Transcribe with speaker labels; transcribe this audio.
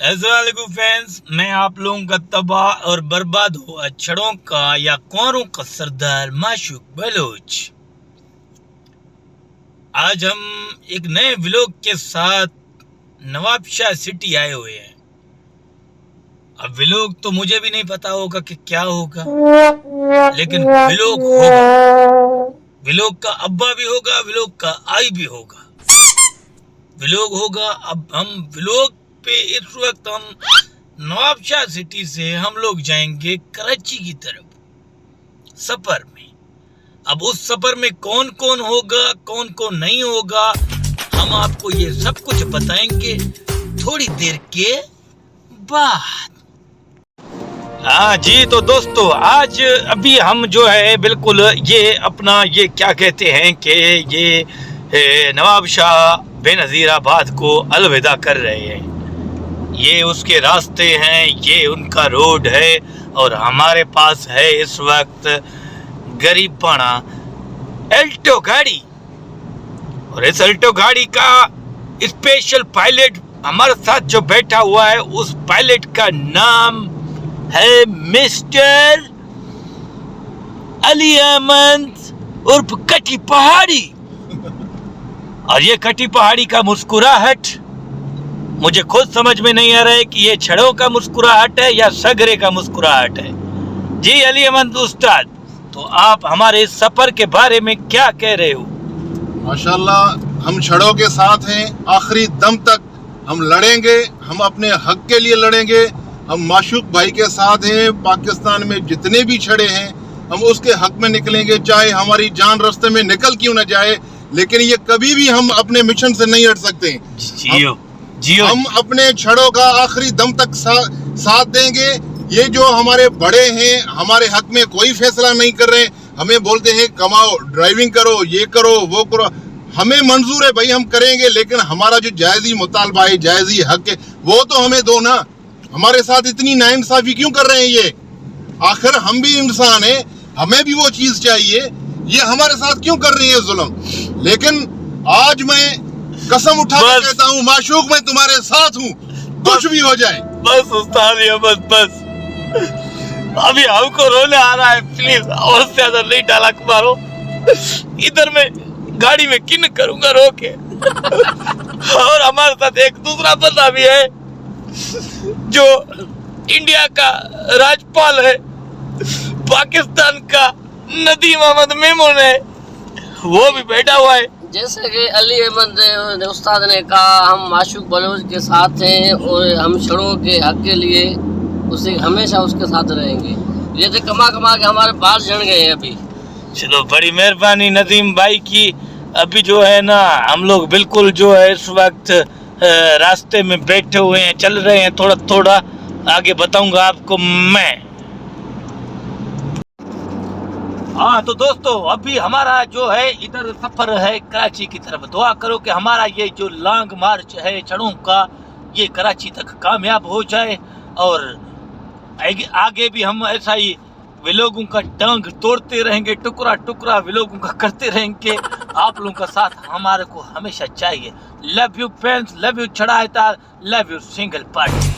Speaker 1: अस्सलामुअलैकुम फ्रेंड्स, मैं आप लोगों का तबाह और बर्बाद हुआ छड़ों का या कौरों का सरदार माशूक बलोच। आज हम एक नए व्लॉग के साथ नवाबशाह सिटी आए हुए हैं। अब व्लॉग तो मुझे भी नहीं पता होगा कि क्या होगा, लेकिन व्लॉग होगा। व्लॉग का अब्बा भी होगा, व्लॉग का आई भी होगा। व्लॉग होगा। अब हम व्लॉग पे इस वक्त हम नवाबशाह सिटी से हम लोग जाएंगे कराची की तरफ सफर में। अब उस सफर में कौन कौन होगा, कौन कौन नहीं होगा, हम आपको ये सब कुछ बताएंगे थोड़ी देर के बाद। हाँ जी, तो दोस्तों आज अभी हम जो है बिल्कुल ये अपना ये क्या कहते हैं कि ये नवाबशाह बेनज़ीराबाद को अलविदा कर रहे हैं। ये उसके रास्ते हैं, ये उनका रोड है और हमारे पास है इस वक्त गरीबाना अल्टो गाड़ी। और इस अल्टो गाड़ी का स्पेशल पायलट हमारे साथ जो बैठा हुआ है, उस पायलट का नाम है मिस्टर अली अहमद उर्फ कटी पहाड़ी। और ये कटी पहाड़ी का मुस्कुराहट मुझे खुद समझ में नहीं आ रहा है कि ये छड़ों का मुस्कुराहट है या सगरे का मुस्कुराहट है। जी अली अहमद उस्ताद, तो आप हमारे इस सफर के बारे में क्या कह रहे हो?
Speaker 2: माशाल्लाह, हम छड़ों के साथ हैं, आखिरी दम तक हम लड़ेंगे, हम अपने हक के लिए लड़ेंगे। हम माशूक भाई के साथ हैं। पाकिस्तान में जितने भी छड़े हैं हम उसके हक में निकलेंगे, चाहे हमारी जान रास्ते में निकल क्यों न जाए, लेकिन ये कभी भी हम अपने मिशन से नहीं हट सकते।
Speaker 1: जियो।
Speaker 2: हम अपने छड़ों का आखिरी दम तक साथ देंगे। ये जो हमारे बड़े हैं हमारे हक में कोई फैसला नहीं कर रहे, हमें बोलते हैं कमाओ, ड्राइविंग करो, ये करो, वो करो, हमें मंजूर है भाई, हम करेंगे, लेकिन हमारा जो जायज़ी मुतालबा है, जायज़ी हक है, वो तो हमें दो ना। हमारे साथ इतनी नाइंसाफी क्यों कर रहे हैं ये? आखिर हम भी इंसान हैं, हमें भी वो चीज चाहिए। ये हमारे साथ क्यों कर रही है जुल्म? लेकिन आज मैं कसम उठा के कहता हूँ, माशूक मैं तुम्हारे साथ हूँ, कुछ भी हो जाए।
Speaker 1: बस उस्ताद, ये बस अभी हमको रोने आ रहा है, प्लीज और ज्यादा नहीं डाला मारो। इधर मैं गाड़ी में किन करूंगा रो के। और हमारे साथ एक दूसरा बंदा भी है जो इंडिया का राज्यपाल है, पाकिस्तान का नदीम अहमद मेमून है, वो भी बैठा हुआ है।
Speaker 3: जैसे कि अली अहमद उस्ताद ने कहा, हम माशूक बलोच के साथ हैं और हम छड़ों के हक के लिए उसे हमेशा उसके साथ रहेंगे। ये तो कमा के हमारे बाल जड़ गए हैं अभी।
Speaker 1: चलो, बड़ी मेहरबानी नदीम भाई की। अभी जो है ना, हम लोग बिल्कुल जो है इस वक्त रास्ते में बैठे हुए हैं, चल रहे हैं, थोड़ा थोड़ा आगे बताऊंगा आपको मैं। हाँ तो दोस्तों, अभी हमारा जो है इधर सफर है कराची की तरफ। दुआ करो कि हमारा ये जो लॉन्ग मार्च है छड़ों का, ये कराची तक कामयाब हो जाए और आगे भी हम ऐसा ही व्लॉगों का टांग तोड़ते रहेंगे, टुकड़ा टुकड़ा व्लॉगों का करते रहेंगे। आप लोगों का साथ हमारे को हमेशा चाहिए। Love you friends, love you छड़ा, लव यू सिंगल पार्टी।